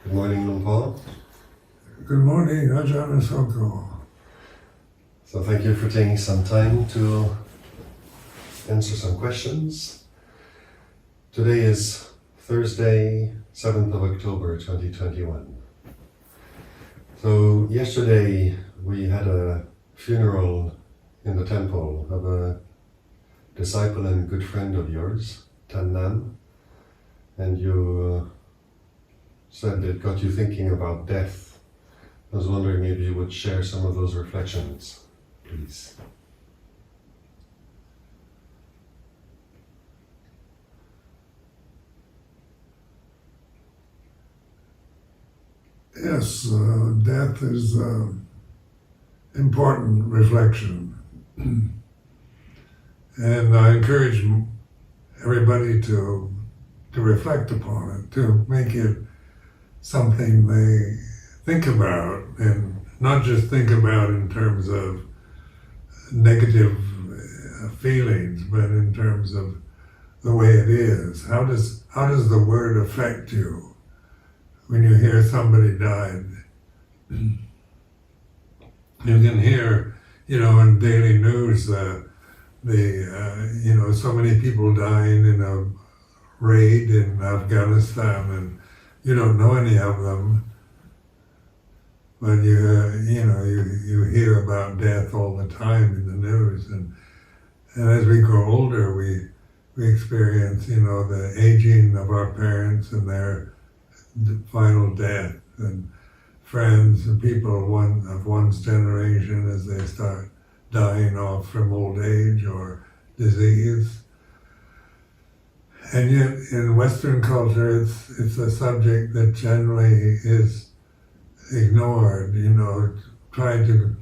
Good morning, Lumpur. Good morning, Ajahn and Sumedho. So thank you for taking some time to answer some questions. Today is Thursday, 7th of October 2021. So yesterday we had a funeral in the temple of a disciple and good friend of yours, Tan Nam, and you said it got you thinking about death. I was wondering maybe you would share some of those reflections, please. Yes, death is important reflection. And I encourage everybody to reflect upon it, to make it something they think about, and not just think about in terms of negative feelings, but in terms of the way it is. How does the word affect you when you hear somebody died? You can hear, in daily news, so many people dying in a raid in Afghanistan, and you don't know any of them, but you hear about death all the time in the news, and as we grow older, we experience, the aging of our parents and their final death, and friends and people of one's generation as they start dying off from old age or disease. And yet in Western culture it's a subject that generally is ignored, trying to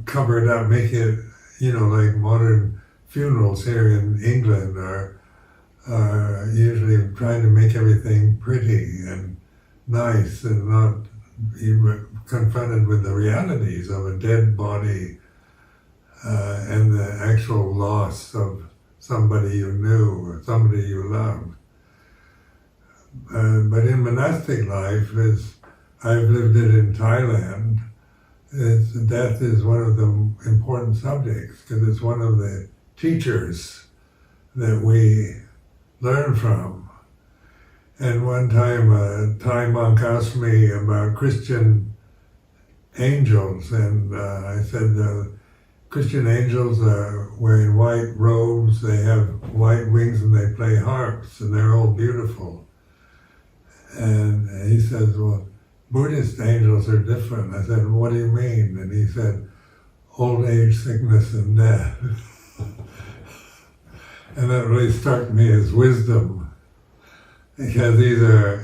cover it up, make it, like modern funerals here in England are usually trying to make everything pretty and nice and not even confronted with the realities of a dead body and the actual loss of somebody you knew or somebody you loved. But in monastic life, as I've lived it in Thailand, death is one of the important subjects because it's one of the teachers that we learn from. And one time a Thai monk asked me about Christian angels, and I said Christian angels are wearing white robes, they have white wings, and they play harps, and they're all beautiful. And he says, well, Buddhist angels are different. I said, what do you mean? And he said, old age, sickness, and death. And that really struck me as wisdom, because these are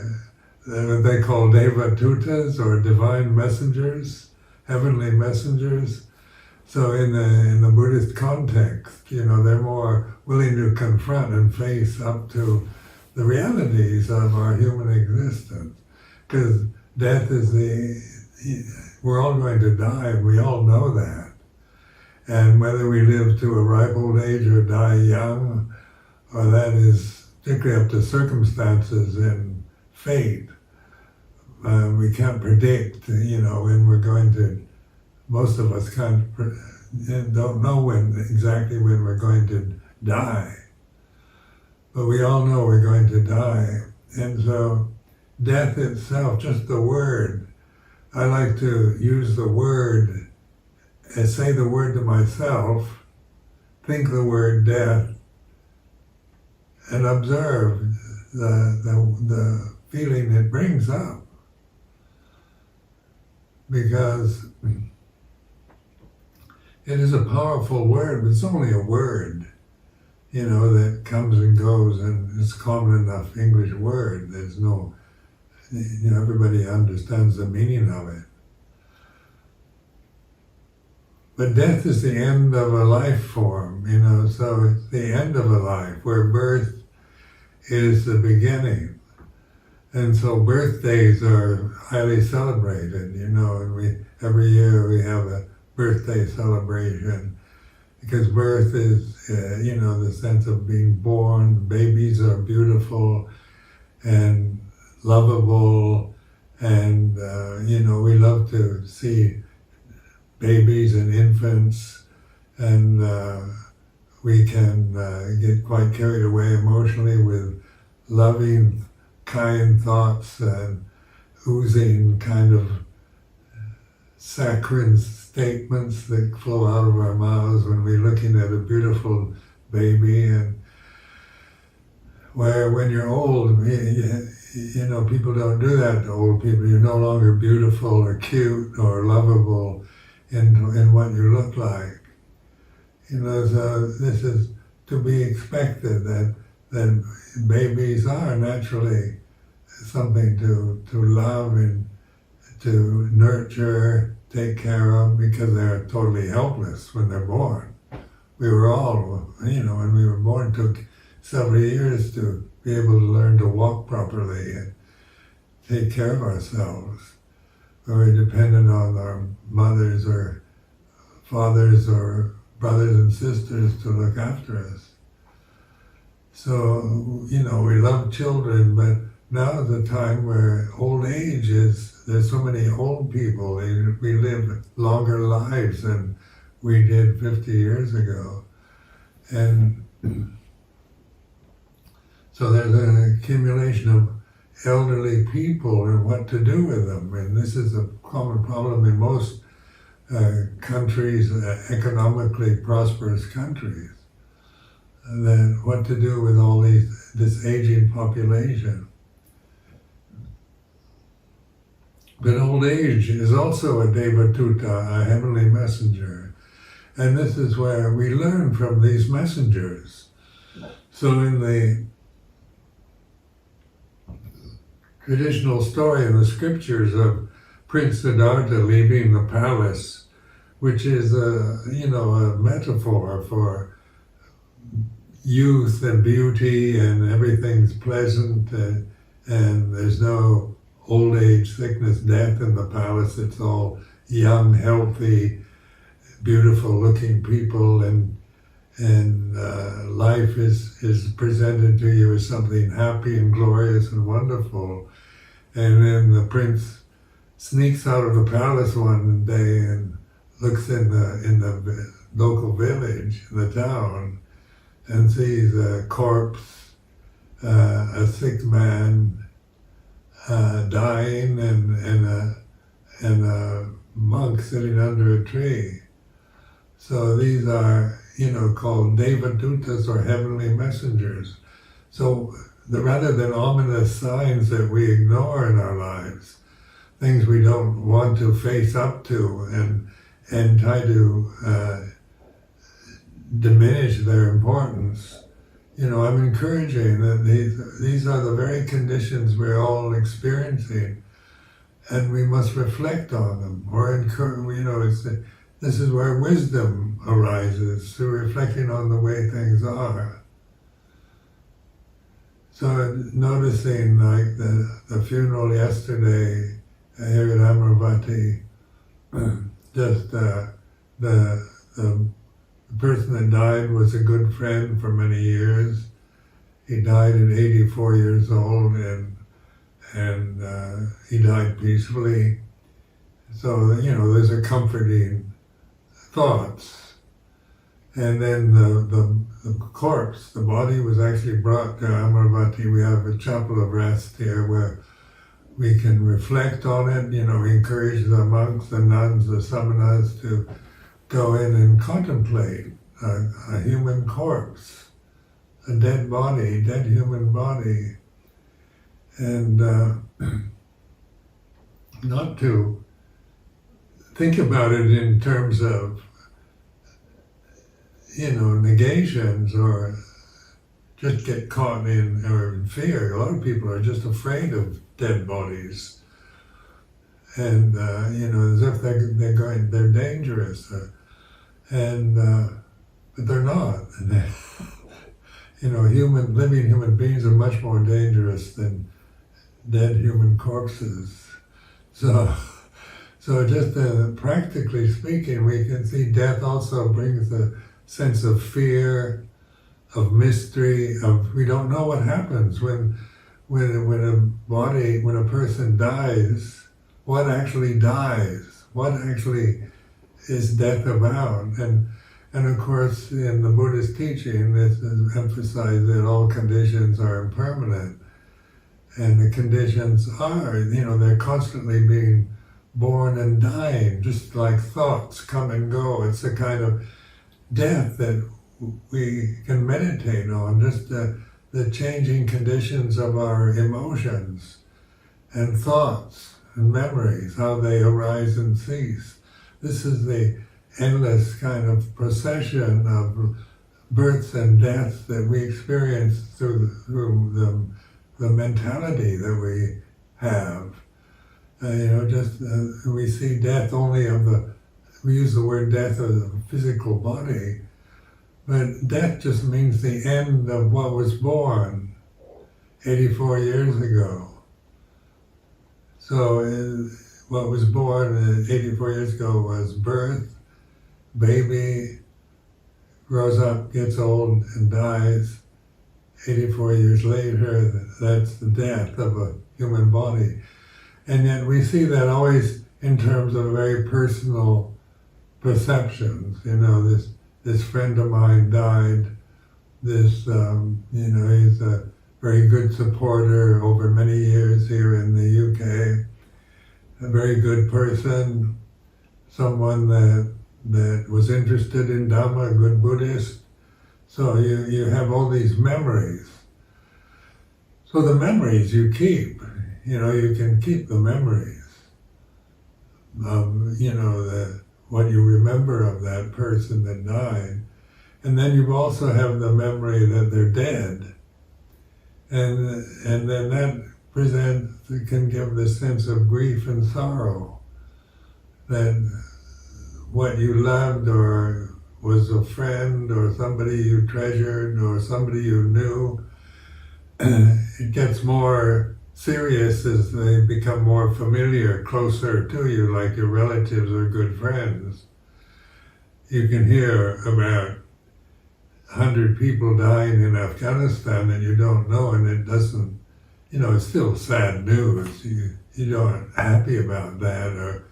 what they call devatutas, or divine messengers, heavenly messengers. So in the Buddhist context, they're more willing to confront and face up to the realities of our human existence. Because death is we're all going to die, and we all know that. And whether we live to a ripe old age or die young, or that is particularly up to circumstances and fate. We can't predict, when we're going to. Most of us don't know exactly when we're going to die, but we all know we're going to die. And so death itself, just the word, I like to use the word and say the word to myself, think the word death, and observe the feeling it brings up. Because it is a powerful word, but it's only a word, that comes and goes, and it's a common enough English word. There's no, everybody understands the meaning of it. But death is the end of a life form, so it's the end of a life, where birth is the beginning. And so birthdays are highly celebrated, and every year we have a birthday celebration, because birth is, the sense of being born. Babies are beautiful, and lovable, and we love to see babies and infants, and we can get quite carried away emotionally with loving, kind thoughts and oozing kind of saccharine statements that flow out of our mouths when we're looking at a beautiful baby. And where when you're old, people don't do that to old people. You're no longer beautiful or cute or lovable in what you look like. So this is to be expected, that babies are naturally something to love and to nurture, take care of, because they're totally helpless when they're born. We were all, when we were born, took several years to be able to learn to walk properly and take care of ourselves. We were dependent on our mothers or fathers or brothers and sisters to look after us. So, we love children, but now is a time where old age there's so many old people. We live longer lives than we did 50 years ago. And so there's an accumulation of elderly people and what to do with them. And this is a common problem in most countries, economically prosperous countries. And then what to do with all this aging population. But old age is also a Devatuta, a heavenly messenger. And this is where we learn from these messengers. So in the traditional story in the scriptures of Prince Siddhartha leaving the palace, which is a metaphor for youth and beauty, and everything's pleasant, and there's no old age, sickness, death in the palace. It's all young, healthy, beautiful looking people, and life is presented to you as something happy and glorious and wonderful. And then the prince sneaks out of the palace one day and looks in the local village, in the town, and sees a corpse, a sick man dying, and a monk sitting under a tree. So these are, called Devadutas, or heavenly messengers. So rather than ominous signs that we ignore in our lives, things we don't want to face up to and try to diminish their importance, I'm encouraging that these are the very conditions we're all experiencing, and we must reflect on them, or encourage. This is where wisdom arises, through reflecting on the way things are. So noticing, like the funeral yesterday here at Amaravati, just the person that died was a good friend for many years. He died at 84 years old, and he died peacefully. So there's a comforting thoughts. And then the corpse, the body, was actually brought to Amaravati. We have a chapel of rest here where we can reflect on it. We encourage the monks, the nuns, the samanas to go in and contemplate a human corpse, a dead body, dead human body, and not to think about it in terms of negations, or just get caught in fear. A lot of people are just afraid of dead bodies, and as if they're dangerous, but they're not. And living human beings are much more dangerous than dead human corpses. So just practically speaking, we can see death also brings a sense of fear, of mystery, of we don't know what happens when when a person dies, what actually dies? What actually is death about? And of course, in the Buddhist teaching, this is emphasized that all conditions are impermanent. And the conditions are, they're constantly being born and dying, just like thoughts come and go. It's a kind of death that we can meditate on, just the changing conditions of our emotions and thoughts and memories, how they arise and cease. This is the endless kind of procession of births and deaths that we experience through the mentality that we have. We see death only we use the word death of the physical body, but death just means the end of what was born 84 years ago. So what was born 84 years ago was birth, baby, grows up, gets old, and dies. 84 years later, that's the death of a human body. And yet we see that always in terms of very personal perceptions. This friend of mine died. He's a very good supporter over many years here in the UK. A very good person, someone that was interested in Dhamma, a good Buddhist. So you have all these memories. So the memories you keep, you can keep the memories of, what you remember of that person that died. And then you also have the memory that they're dead. And then that can give the sense of grief and sorrow, that what you loved or was a friend or somebody you treasured or somebody you knew, it gets more serious as they become more familiar, closer to you, like your relatives or good friends. You can hear about 100 people dying in Afghanistan and you don't know, and it doesn't, it's still sad news. You aren't happy about that or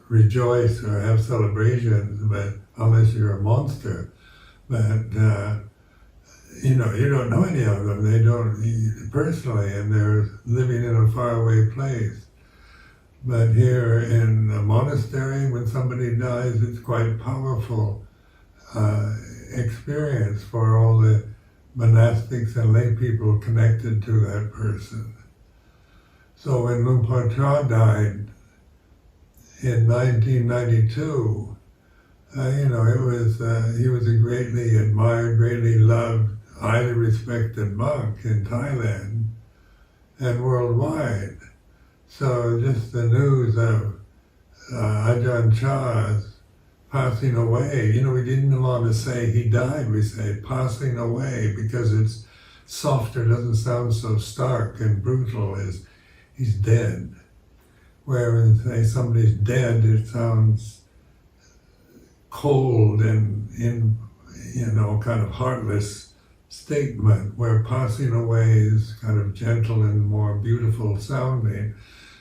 rejoice or have celebrations, but unless you're a monster. But you don't know any of them. They don't personally, and they're living in a faraway place. But here in a monastery, when somebody dies, it's quite powerful experience for all the monastics and lay people connected to that person. So when Luang Por Chah died in 1992, he was a greatly admired, greatly loved, highly respected monk in Thailand and worldwide. So just the news of Ajahn Chah's passing away, we didn't want to say he died, we say passing away, because it's softer, doesn't sound so stark and brutal as he's dead. Whereas say somebody's dead, it sounds cold and kind of heartless statement, where passing away is kind of gentle and more beautiful sounding.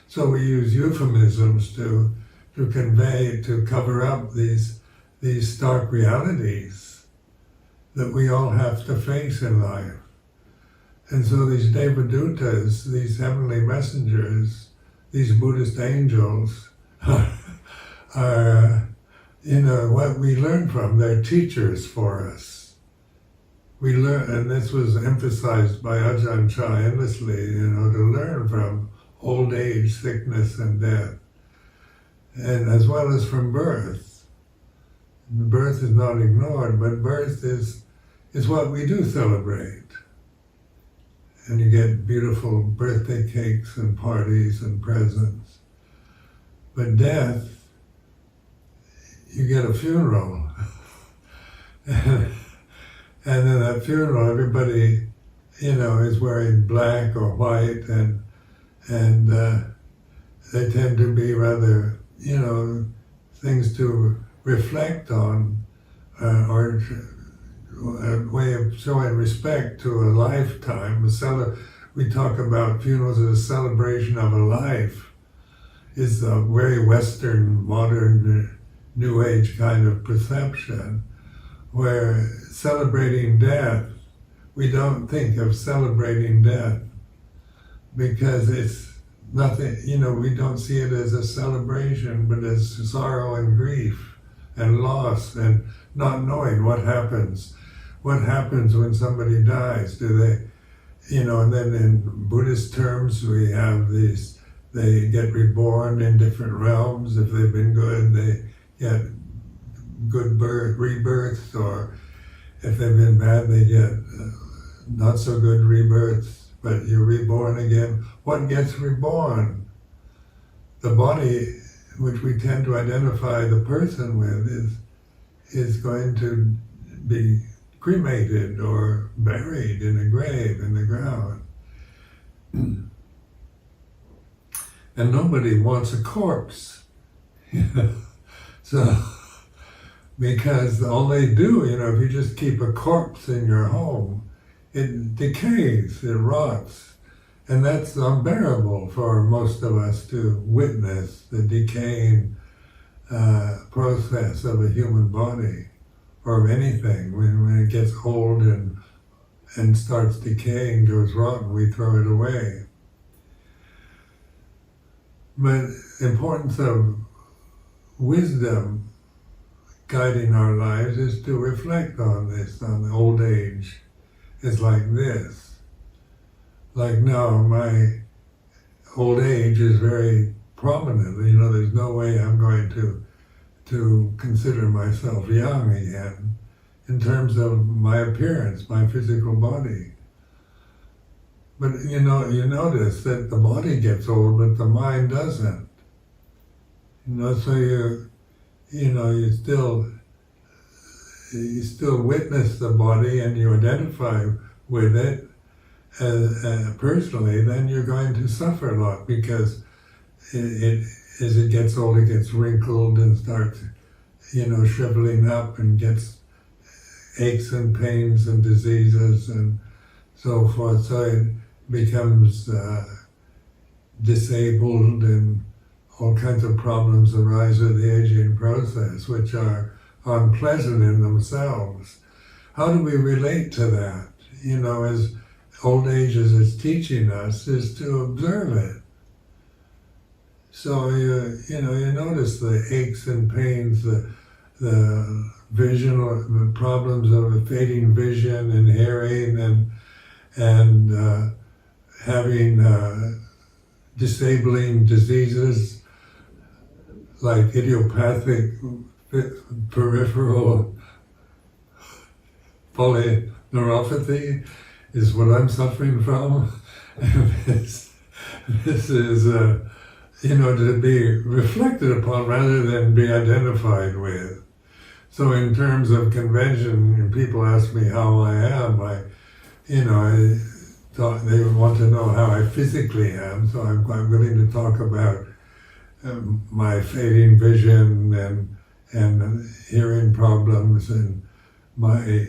So we use euphemisms to convey, to cover up these stark realities that we all have to face in life. And so these Devadutas, these heavenly messengers, these Buddhist angels are what we learn from. They're teachers for us. We learn, and this was emphasized by Ajahn Chah endlessly, to learn from old age, sickness, and death, and as well as from birth. Birth is not ignored, but birth is what we do celebrate. And you get beautiful birthday cakes and parties and presents. But death, you get a funeral. And then at funeral, everybody, is wearing black or white, and they tend to be rather, things to reflect on, or a way of showing respect to a lifetime, we talk about funerals as a celebration of a life. It's a very Western, modern, New Age kind of perception, where celebrating death, we don't think of celebrating death because it's nothing, we don't see it as a celebration, but as sorrow and grief and loss and not knowing what happens. What happens when somebody dies? Do they, and then in Buddhist terms, we have these, they get reborn in different realms. If they've been good, they get good rebirths, or if they've been bad, they get not so good rebirths, but you're reborn again. What gets reborn? The body, which we tend to identify the person with, is going to be cremated or buried in a grave in the ground. And nobody wants a corpse. So, because all they do, if you just keep a corpse in your home, it decays, it rots. And that's unbearable for most of us to witness, the decaying process of a human body, or of anything. When it gets old and starts decaying, goes rotten, we throw it away. But the importance of wisdom guiding our lives is to reflect on this, on the old age. It's like this. Like now, my old age is very prominent. There's no way I'm going to consider myself young again in terms of my appearance, my physical body. But you notice that the body gets old, but the mind doesn't. So you still witness the body and you identify with it personally. Then you're going to suffer a lot because as it gets old, it gets wrinkled and starts, shriveling up and gets aches and pains and diseases and so forth. So it becomes disabled, and all kinds of problems arise with the aging process, which are unpleasant in themselves. How do we relate to that? As old age as it's teaching us is to observe it. So you notice the aches and pains, the vision, or the problems of fading vision and hearing, and having disabling diseases like idiopathic peripheral polyneuropathy is what I'm suffering from. This is to be reflected upon rather than be identified with. So in terms of convention, when people ask me how I am, I thought they want to know how I physically am, so I'm quite willing to talk about my fading vision and hearing problems and my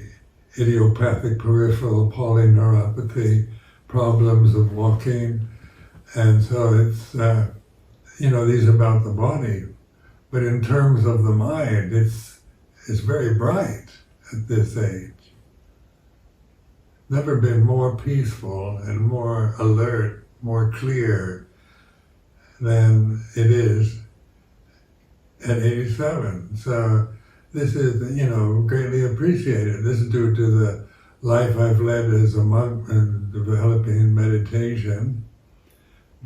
idiopathic peripheral polyneuropathy problems of walking. And so it's, these are about the body. But in terms of the mind, it's very bright at this age. Never been more peaceful and more alert, more clear than it is at 87. So this is, greatly appreciated. This is due to the life I've led as a monk and developing meditation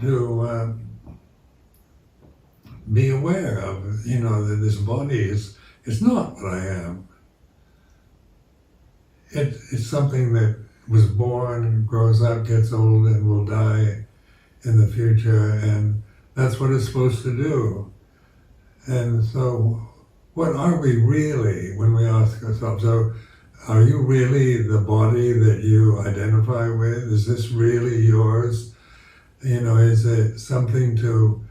to be aware of, that this body is not what I am. It's something that was born, grows up, gets old, and will die in the future, and that's what it's supposed to do. And so, what are we really when we ask ourselves, so are you really the body that you identify with? Is this really yours? Is it something to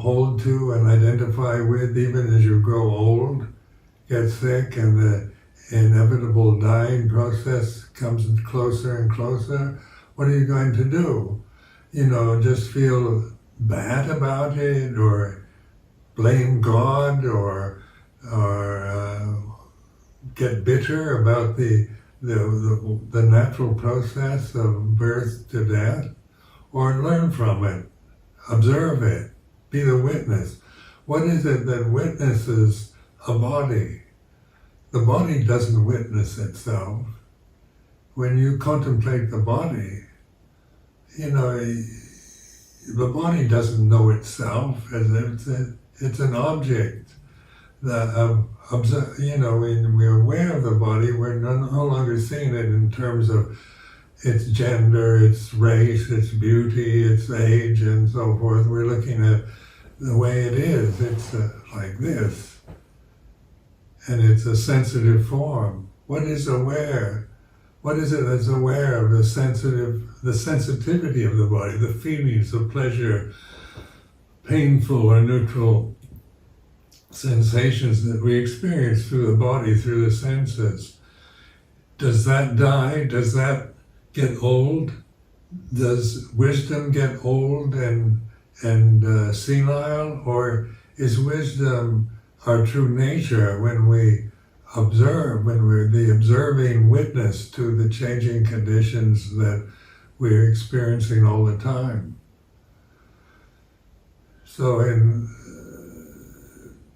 hold to and identify with even as you grow old, get sick, and the inevitable dying process comes closer and closer? what are you going to do? Just feel bad about it, or blame God, or get bitter about the natural process of birth to death, or learn from it, observe it, be the witness. What is it that witnesses a body? The body doesn't witness itself. When you contemplate the body, the body doesn't know itself as it's an object. When we're aware of the body, we're no longer seeing it in terms of its gender, its race, its beauty, its age, and so forth. We're looking at the way it is. It's like this, and it's a sensitive form. What is aware? What is it that's aware of the sensitivity of the body, the feelings of pleasure, painful or neutral sensations that we experience through the body, through the senses? Does that die? Does that get old? Does wisdom get old and senile? Or is wisdom our true nature when we observe, when we're the observing witness to the changing conditions that we're experiencing all the time? So in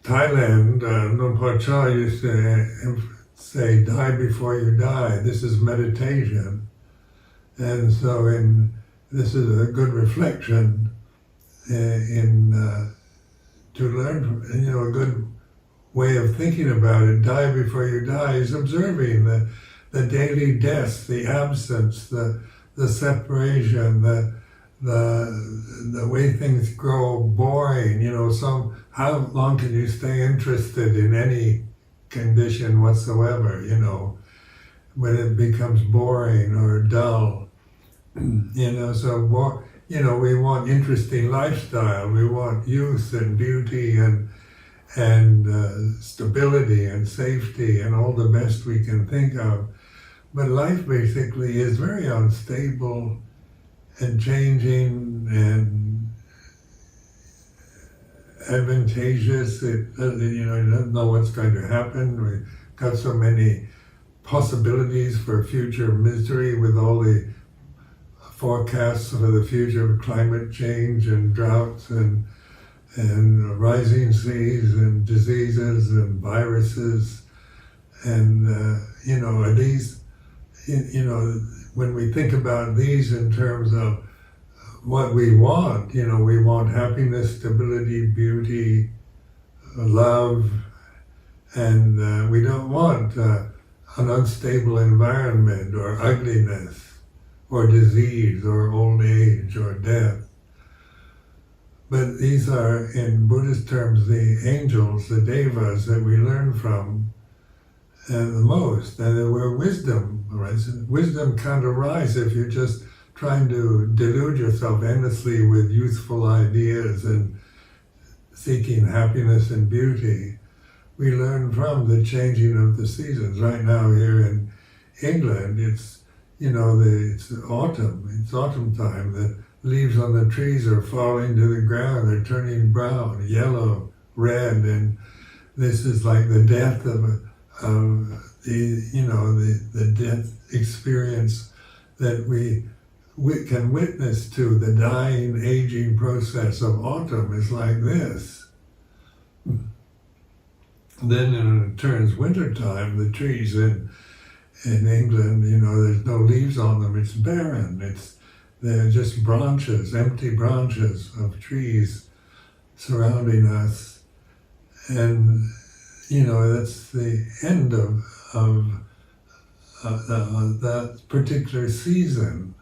Thailand, Lumpur Cha used to say, die before you die. This is meditation. And so this is a good reflection to learn from, a good way of thinking about it. Die before you die is observing the daily deaths, the absence, the separation, the way things grow boring. How long can you stay interested in any condition whatsoever, when it becomes boring or dull? We want interesting lifestyle. We want youth and beauty and stability and safety and all the best we can think of. But life basically is very unstable and changing and advantageous. You don't know what's going to happen. We've got so many possibilities for future misery with all the forecasts for the future of climate change and droughts and rising seas and diseases and viruses. And, are these, when we think about these in terms of what we want, we want happiness, stability, beauty, love, and we don't want an unstable environment or ugliness or disease or old age or death. But these are, in Buddhist terms, the angels, the devas that we learn from the most, and where wisdom, right? So wisdom can't arise if you're just trying to delude yourself endlessly with youthful ideas and seeking happiness and beauty. We learn from the changing of the seasons. Right now here in England, it's it's autumn. It's autumn time. The leaves on the trees are falling to the ground. They're turning brown, yellow, red, and this is like the death of the death experience that we can witness to. The dying, aging process of autumn is like this. Then when it turns wintertime, the trees in England, there's no leaves on them. It's barren. They're just branches, empty branches of trees surrounding us. And, that's the end of that particular season.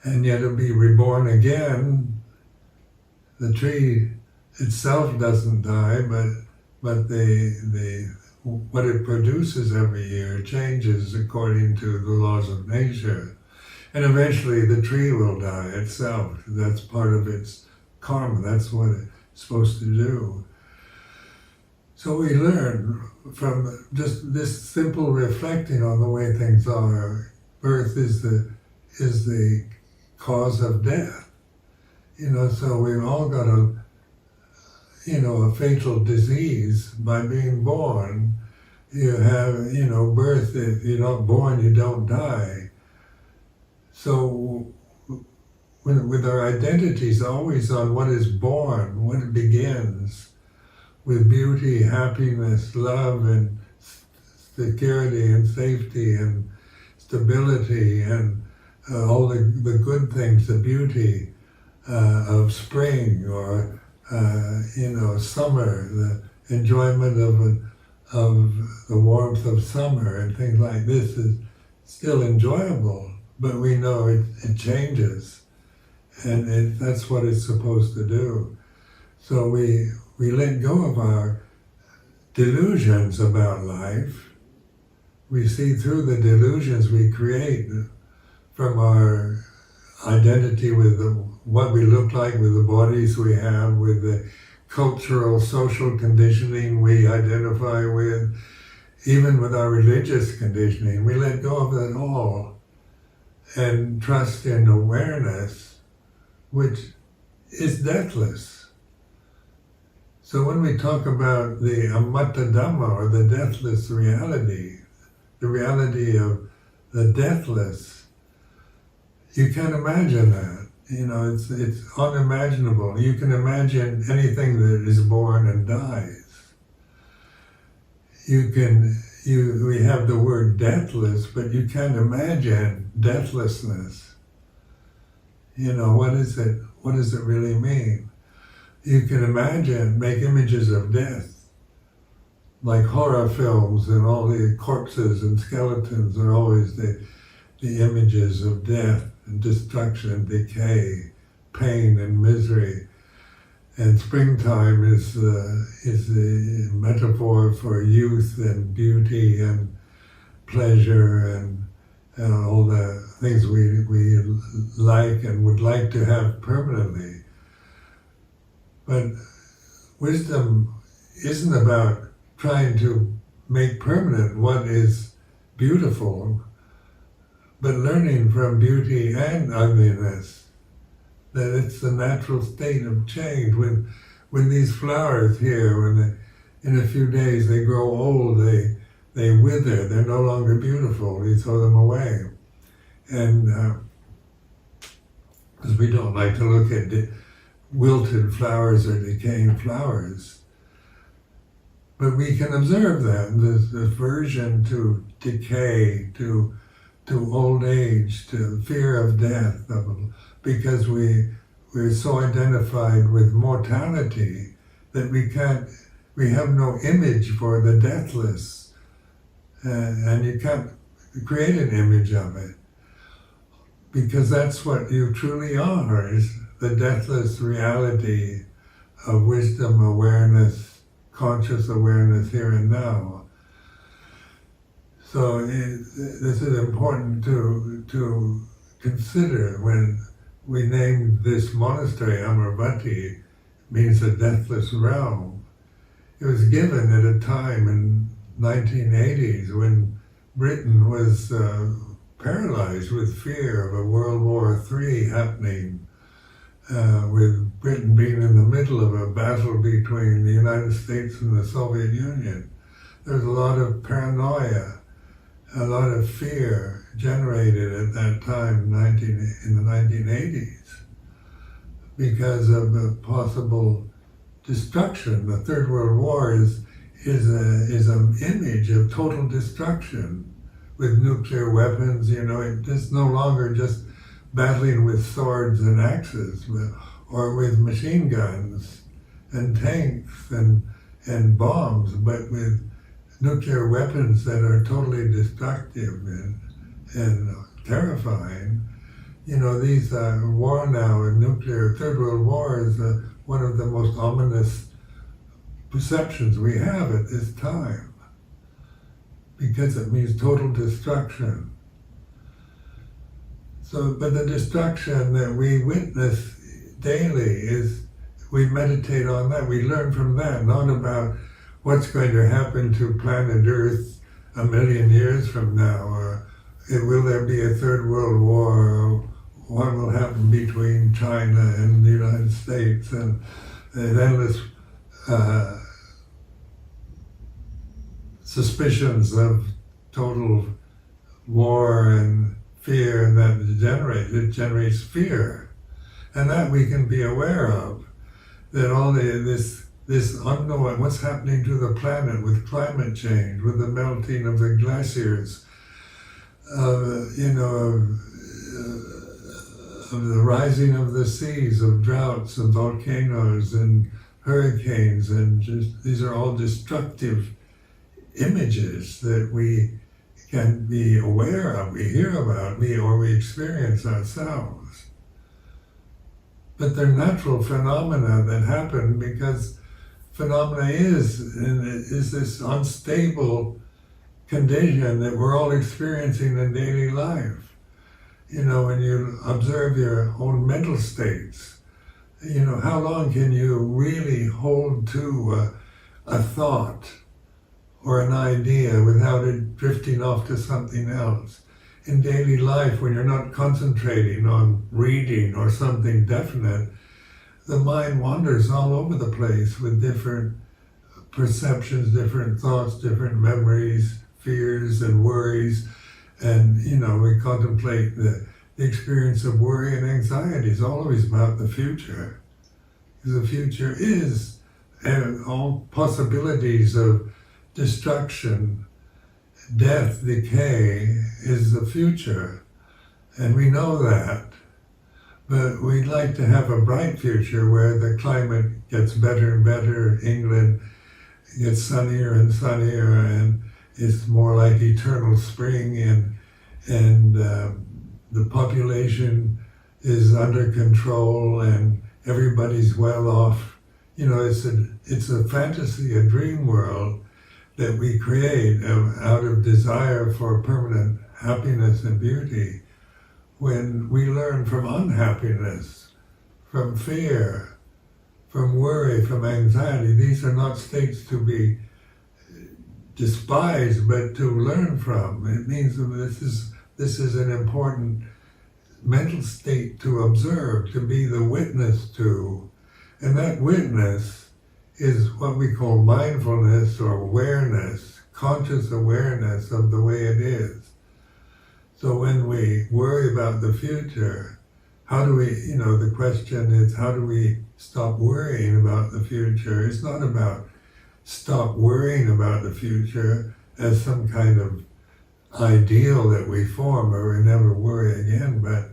And yet it'll be reborn again. The tree itself doesn't die, but what it produces every year changes according to the laws of nature. And eventually the tree will die itself. That's part of its karma. That's what it's supposed to do. So we learn from just this simple reflecting on the way things are. Birth is is the cause of death. So we've all got a fatal disease by being born. You have, birth. If you're not born, you don't die. So with our identities always on what is born, when it begins, with beauty, happiness, love, and security, and safety, and stability, and all the good things, the beauty of spring, or summer, the enjoyment of the warmth of summer and things like this is still enjoyable, but we know it changes, and that's what it's supposed to do. So we let go of our delusions about life. We see through the delusions we create from our identity with what we look like, with the bodies we have, with the cultural, social conditioning we identify with, even with our religious conditioning. We let go of that all and trust in awareness, which is deathless. So when we talk about the amata dhamma, or the deathless reality, the reality of the deathless, you can't imagine that. It's unimaginable. You can imagine anything that is born and dies. We have the word deathless, but you can't imagine deathlessness. What is it? What does it really mean? You can imagine, make images of death, like horror films, and all the corpses and skeletons are always the images of death and destruction, decay, pain and misery. And springtime is the metaphor for youth and beauty and pleasure and all the things we like and would like to have permanently. But wisdom isn't about trying to make permanent what is beautiful, but learning from beauty and ugliness, that it's the natural state of change. When these flowers here, in a few days they grow old, they wither, they're no longer beautiful, you throw them away. And because we don't like to look at wilted flowers or decaying flowers. But we can observe that, this aversion to decay, to old age, to fear of death, because we're so identified with mortality that we have no image for the deathless, and you can't create an image of it, because that's what you truly are, is the deathless reality of wisdom, awareness, conscious awareness here and now. So this is important to consider when we named this monastery Amaravati, means the deathless realm. It was given at a time in 1980s when Britain was paralyzed with fear of a World War III happening, with Britain being in the middle of a battle between the United States and the Soviet Union. There was a lot of paranoia, a lot of fear generated at that time in the 1980s because of a possible destruction. The Third World War is an image of total destruction with nuclear weapons. It's no longer just battling with swords and axes, or with machine guns and tanks and bombs, but with nuclear weapons that are totally destructive and terrifying. These war now and nuclear, Third World War is one of the most ominous perceptions we have at this time, because it means total destruction. But the destruction that we witness daily is, we meditate on that, we learn from that, not about what's going to happen to planet Earth 1 million years from now, or will there be a third world war? Or what will happen between China and the United States? And there's endless suspicions of total war and fear, and that it generates fear. And that we can be aware of, that all this unknown, what's happening to the planet with climate change, with the melting of the glaciers, of the rising of the seas, of droughts and volcanoes and hurricanes, and these are all destructive images that we can be aware of, we hear about, or we experience ourselves. But they're natural phenomena that happen because phenomena is this unstable condition that we're all experiencing in daily life. When you observe your own mental states, how long can you really hold to a thought or an idea without it drifting off to something else? In daily life, when you're not concentrating on reading or something definite, the mind wanders all over the place with different perceptions, different thoughts, different memories, fears and worries. And, we contemplate the experience of worry and anxiety is always about the future. Because the future is all possibilities of destruction, death, decay is the future. And we know that. But we'd like to have a bright future where the climate gets better and better. England gets sunnier and sunnier, and it's more like eternal spring, and the population is under control and everybody's well off. It's a fantasy, a dream world that we create out of desire for permanent happiness and beauty, when we learn from unhappiness, from fear, from worry, from anxiety. These are not states to be despised, but to learn from. It means that this is an important mental state to observe, to be the witness to. And that witness is what we call mindfulness or awareness, conscious awareness of the way it is. So when we worry about the future, how do we, the question is, how do we stop worrying about the future? It's not about stop worrying about the future as some kind of ideal that we form or we never worry again, but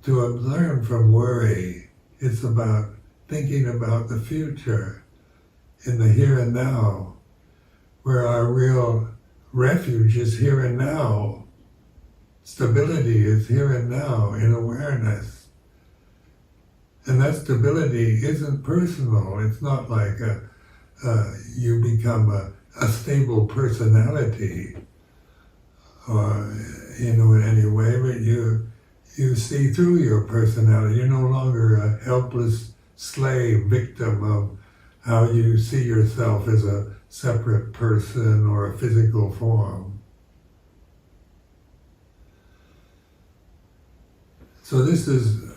to learn from worry, it's about thinking about the future in the here and now, where our real refuge is here and now. Stability is here and now in awareness. And that stability isn't personal. It's not like you become a stable personality or, in any way, but you see through your personality. You're no longer a helpless slave, victim of how you see yourself as a separate person or a physical form. So this is,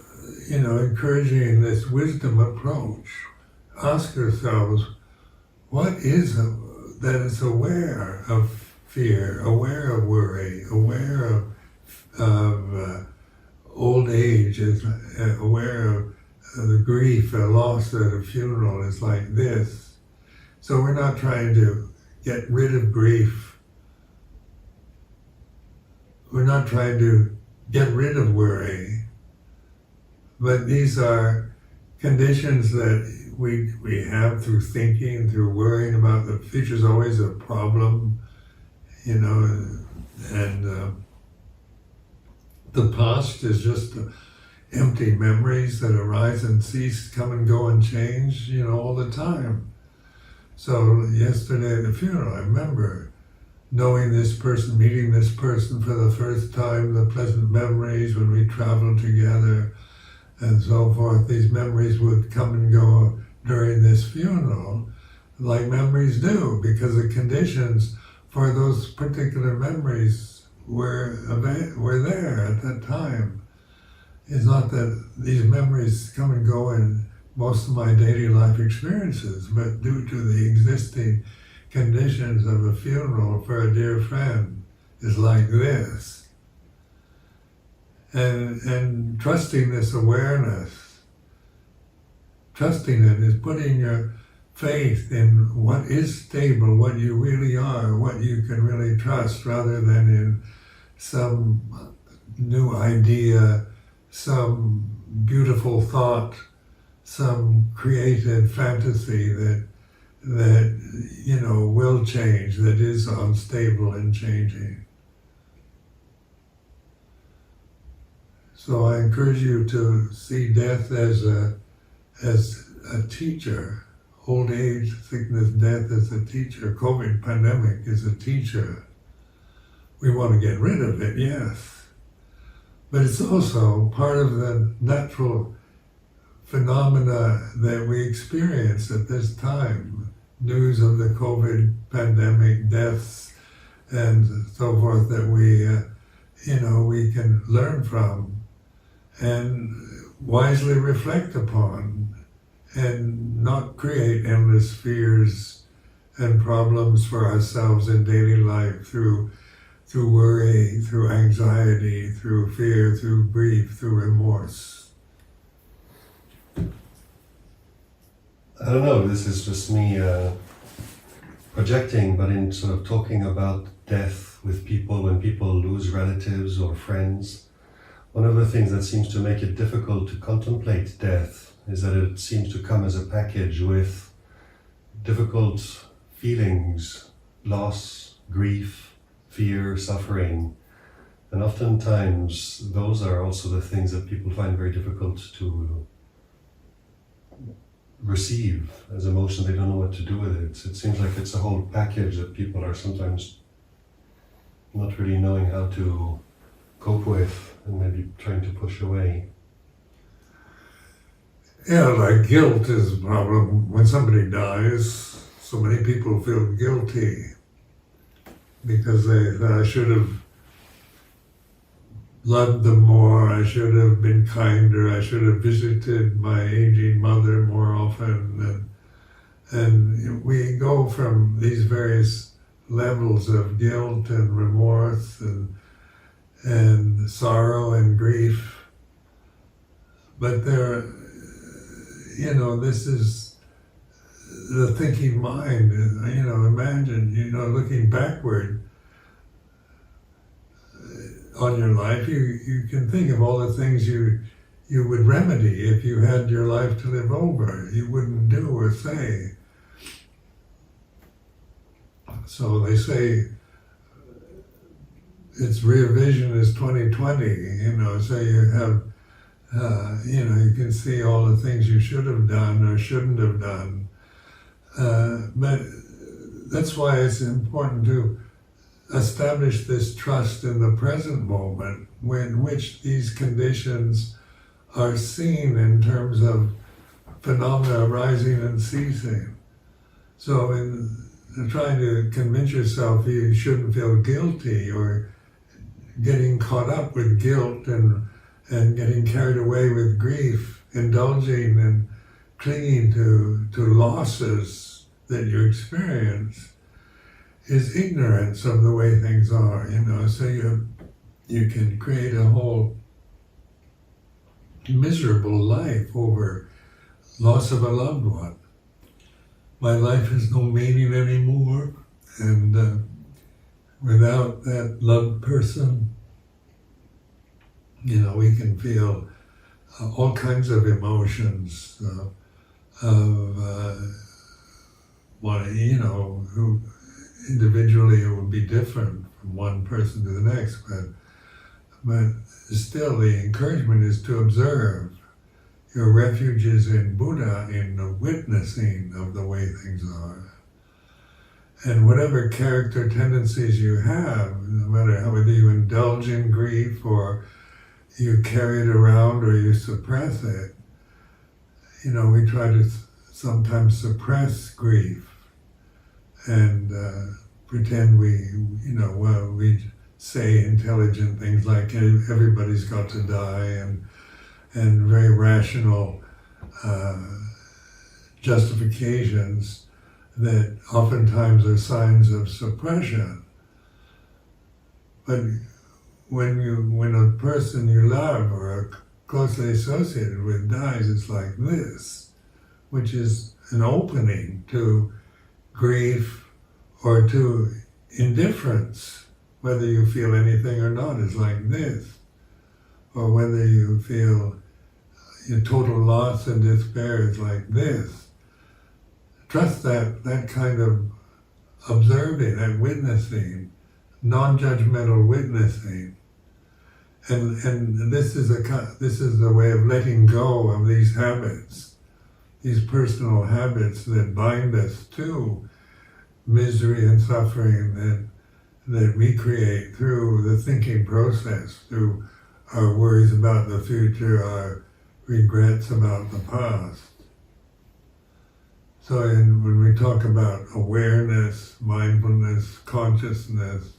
encouraging this wisdom approach. Ask ourselves, what is that is aware of fear, aware of worry, aware of old age, is aware of the grief, a loss at a funeral is like this. So we're not trying to get rid of grief. We're not trying to get rid of worry. But these are conditions that we have through thinking, through worrying about the future is always a problem, and the past is just empty memories that arise and cease, come and go and change, all the time. So yesterday at the funeral, I remember knowing this person, meeting this person for the first time, the pleasant memories when we traveled together and so forth. These memories would come and go during this funeral, like memories do, because the conditions for those particular memories were there at that time. It's not that these memories come and go in most of my daily life experiences, but due to the existing conditions of a funeral for a dear friend is like this. And trusting this awareness, trusting it is putting your faith in what is stable, what you really are, what you can really trust, rather than in some new idea, some beautiful thought, some created fantasy that will change, that is unstable and changing. So I encourage you to see death as a teacher. Old age, sickness, death as a teacher. COVID pandemic is a teacher. We want to get rid of it, yes. But it's also part of the natural phenomena that we experience at this time. News of the COVID pandemic, deaths, and so forth that we can learn from and wisely reflect upon, and not create endless fears and problems for ourselves in daily life through worry, through anxiety, through fear, through grief, through remorse. I don't know, this is just me projecting, but in sort of talking about death with people, when people lose relatives or friends, one of the things that seems to make it difficult to contemplate death is that it seems to come as a package with difficult feelings, loss, grief, fear, suffering. And oftentimes those are also the things that people find very difficult to receive as emotion. They don't know what to do with it. It seems like it's a whole package that people are sometimes not really knowing how to cope with and maybe trying to push away. Yeah, like guilt is a problem. When somebody dies, so many people feel guilty because I should have loved them more, I should have been kinder, I should have visited my aging mother more often. And we go from these various levels of guilt and remorse and sorrow and grief. But this is the thinking mind. Imagine, looking backward on your life, you can think of all the things you would remedy if you had your life to live over, you wouldn't do or say. So they say it's rear vision is 20/20, so you have, you can see all the things you should have done or shouldn't have done. But that's why it's important to establish this trust in the present moment, in which these conditions are seen in terms of phenomena arising and ceasing. So in trying to convince yourself you shouldn't feel guilty, or getting caught up with guilt and getting carried away with grief, indulging and clinging to losses that you experience, is ignorance of the way things are, so you can create a whole miserable life over loss of a loved one. My life has no meaning anymore, and without that loved person, we can feel all kinds of emotions who individually it would be different from one person to the next, but still the encouragement is to observe. Your refuge is in Buddha, in the witnessing of the way things are. And whatever character tendencies you have, no matter whether you indulge in grief or you carry it around or you suppress it, we try to sometimes suppress grief and pretend we say intelligent things like everybody's got to die, and very rational justifications that oftentimes are signs of suppression. But when a person you love or are closely associated with dies, it's like this, which is an opening to grief or to indifference. Whether you feel anything or not is like this, or whether you feel total loss and despair is like this. Trust that kind of observing, that witnessing, non-judgmental witnessing, and this is a way of letting go of these habits, these personal habits that bind us to misery and suffering that we create through the thinking process, through our worries about the future, our regrets about the past. So when we talk about awareness, mindfulness, consciousness,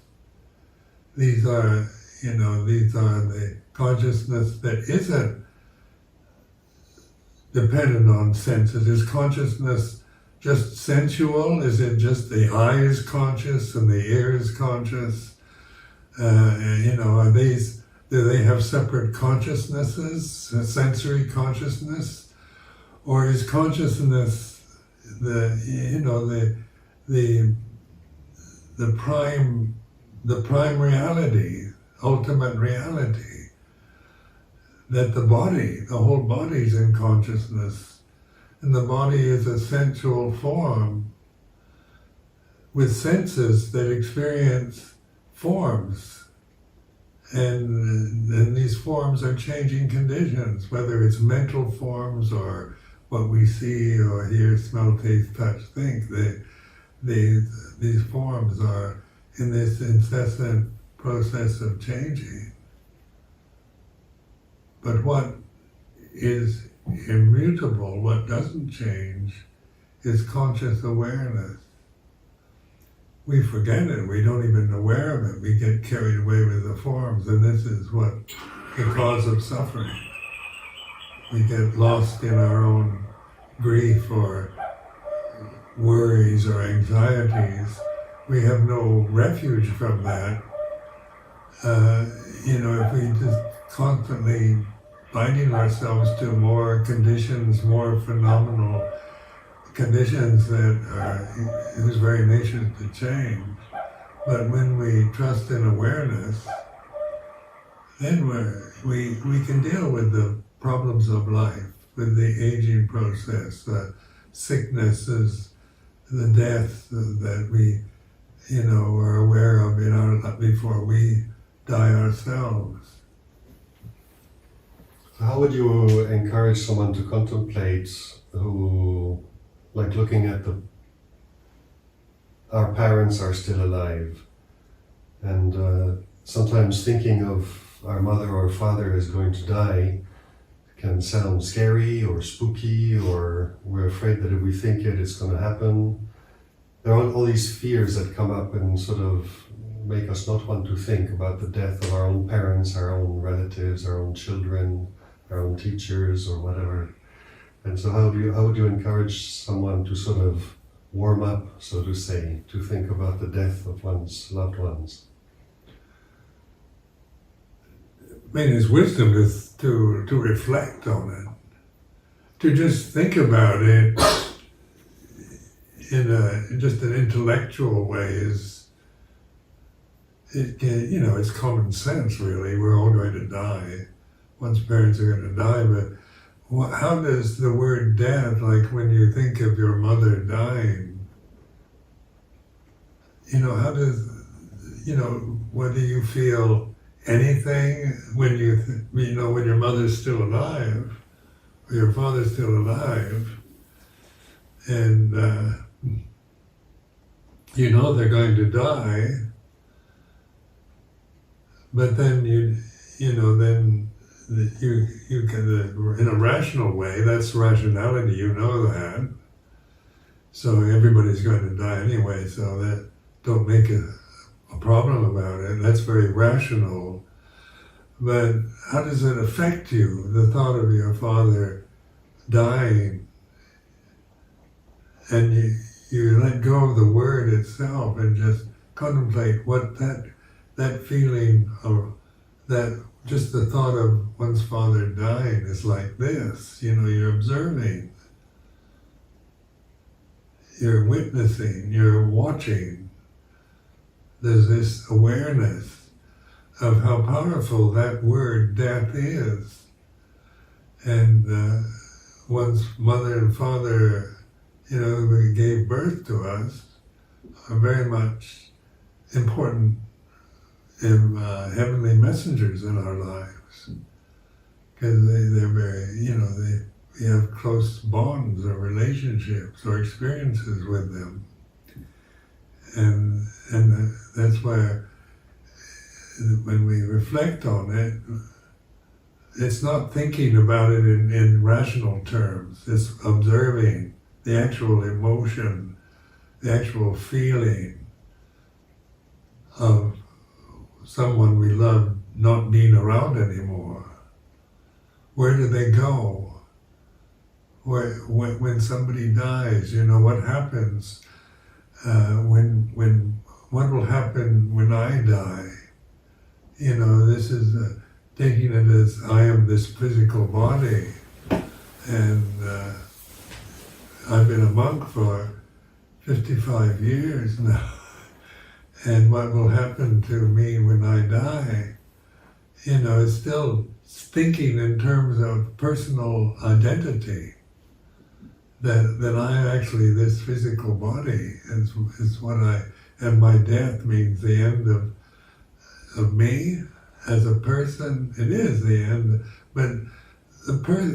these are the consciousness that isn't dependent on senses. Is consciousness just sensual? Is it just the eye is conscious and the ear is conscious? Do they have separate consciousnesses, a sensory consciousness? Or is consciousness the prime reality, ultimate reality? That the whole body's in consciousness, and the body is a sensual form with senses that experience forms. And these forms are changing conditions, whether it's mental forms or what we see or hear, smell, taste, touch, think. These forms are in this incessant process of changing. But what is immutable, what doesn't change, is conscious awareness. We forget it, we don't even aware of it, we get carried away with the forms, and this is what the cause of suffering. We get lost in our own grief or worries or anxieties. We have no refuge from that. If we just constantly binding ourselves to more conditions, more phenomenal conditions that are whose very nature is to change. But when we trust in awareness, then we can deal with the problems of life, with the aging process, the sicknesses, the death that we are aware of in our before we die ourselves. How would you encourage someone to contemplate who, like looking at our parents are still alive, and sometimes thinking of our mother or father is going to die can sound scary or spooky, or we're afraid that if we think it, it's going to happen. There are all these fears that come up and sort of make us not want to think about the death of our own parents, our own relatives, our own children, our own teachers, or whatever. And so how would you encourage someone to sort of warm up, so to say, to think about the death of one's loved ones? I mean, his wisdom is to reflect on it, to just think about it in just an intellectual way it's common sense, really. We're all going to die. One's parents are going to die, but how does the word death, like when you think of your mother dying, how does, whether you feel anything when when your mother's still alive, or your father's still alive, and they're going to die, but then you can, in a rational way, that's rationality, that. So everybody's going to die anyway, so that don't make a problem about it. that's very rational. But how does it affect you, the thought of your father dying? And you let go of the word itself and just contemplate what that feeling of that, just the thought of one's father dying is like this. You're observing, you're witnessing, you're watching. There's this awareness of how powerful that word death is. And one's mother and father, who gave birth to us, are very much important heavenly messengers in our lives, because they're very, we have close bonds or relationships or experiences with them, and that's why when we reflect on it, it's not thinking about it in rational terms. It's observing the actual emotion, the actual feeling of someone we love not being around anymore. Where do they go? When somebody dies, what happens? What will happen when I die? This is taking it as I am this physical body, and I've been a monk for 55 years now. And what will happen to me when I die, is still thinking in terms of personal identity. That I actually, this physical body is what and my death means the end of me as a person. It is the end, but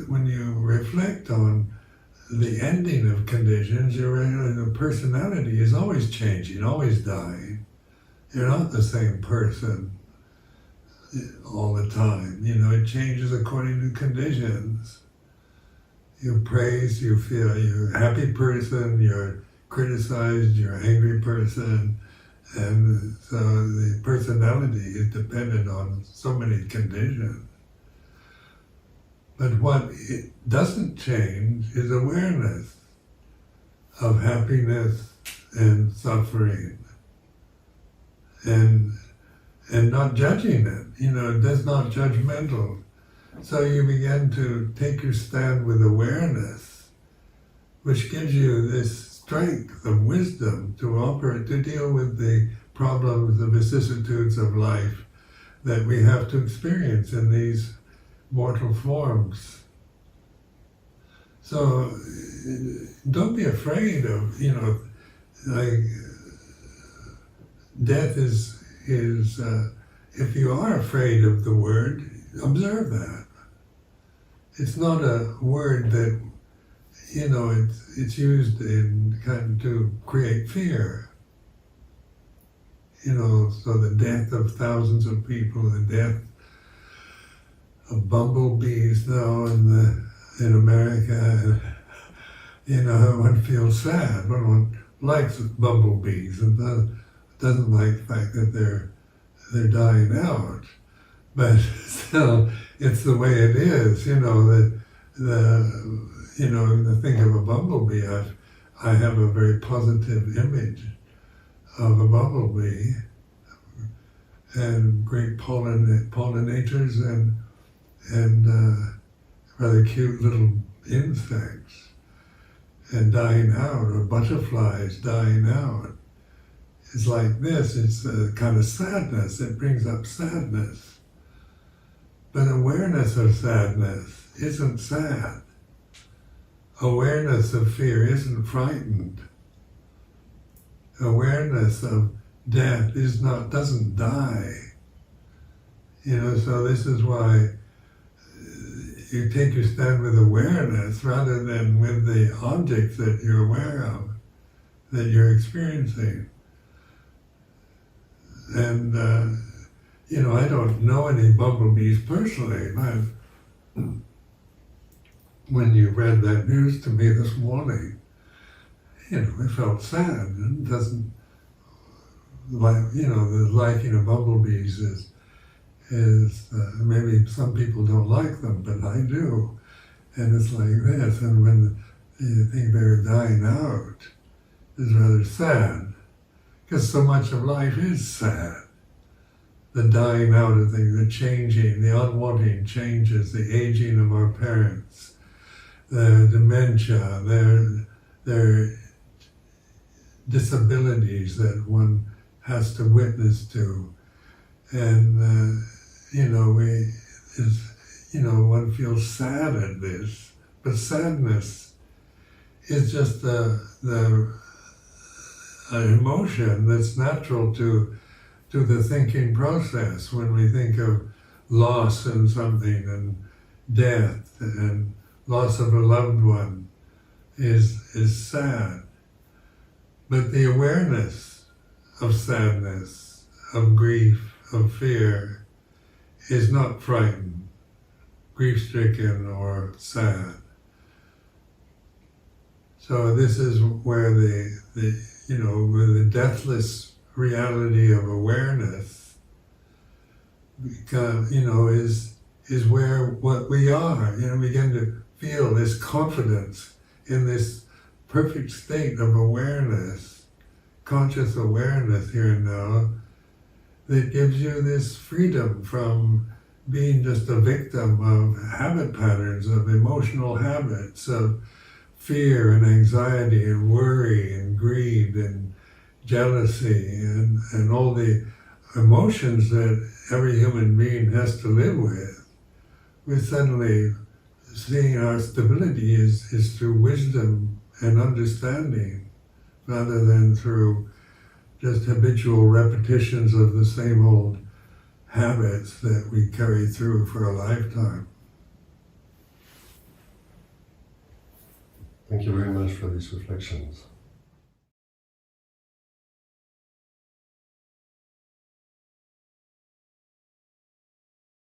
when you reflect on the ending of conditions, the personality is always changing, always dying. You're not the same person all the time. It changes according to conditions. You're praised, you feel you're a happy person, you're criticized, you're an angry person. And so the personality is dependent on so many conditions. But what it doesn't change is awareness of happiness and suffering. And not judging it, that's not judgmental. So you begin to take your stand with awareness, which gives you this strength of wisdom to operate, to deal with the problems, the vicissitudes of life that we have to experience in these mortal forms. So don't be afraid of, death is if you are afraid of the word, observe that. It's not a word that, it's used in kind of to create fear. So the death of thousands of people, the death of bumblebees now in America, one feels sad. One likes bumblebees and doesn't like the fact that they're dying out. But still, it's the way it is, that the think of a bumblebee, I have a very positive image of a bumblebee and great pollinators and rather cute little insects and dying out, or butterflies dying out. It's like this, it's a kind of sadness, it brings up sadness. But awareness of sadness isn't sad. Awareness of fear isn't frightened. Awareness of death doesn't die. So this is why you take your stand with awareness rather than with the objects that you're aware of, that you're experiencing. And, I don't know any bumblebees personally, but when you read that news to me this morning, I felt sad. like, the liking of bumblebees is maybe some people don't like them, but I do. And it's like this, and when you think they're dying out, it's rather sad, because so much of life is sad. The dying out of things, the changing, the unwanting changes, the aging of our parents, their dementia, their disabilities that one has to witness to. And, one feels sad at this, but sadness is just the emotion that's natural to the thinking process when we think of loss in something and death and loss of a loved one is sad. But the awareness of sadness, of grief, of fear is not frightened, grief-stricken or sad. So this is where where the deathless reality of awareness is where what we are. We begin to feel this confidence in this perfect state of awareness, conscious awareness here and now, that gives you this freedom from being just a victim of habit patterns, of emotional habits, of fear and anxiety and worry and greed and jealousy and all the emotions that every human being has to live with. We're suddenly seeing our stability is through wisdom and understanding, rather than through just habitual repetitions of the same old habits that we carry through for a lifetime. Thank you very much for these reflections.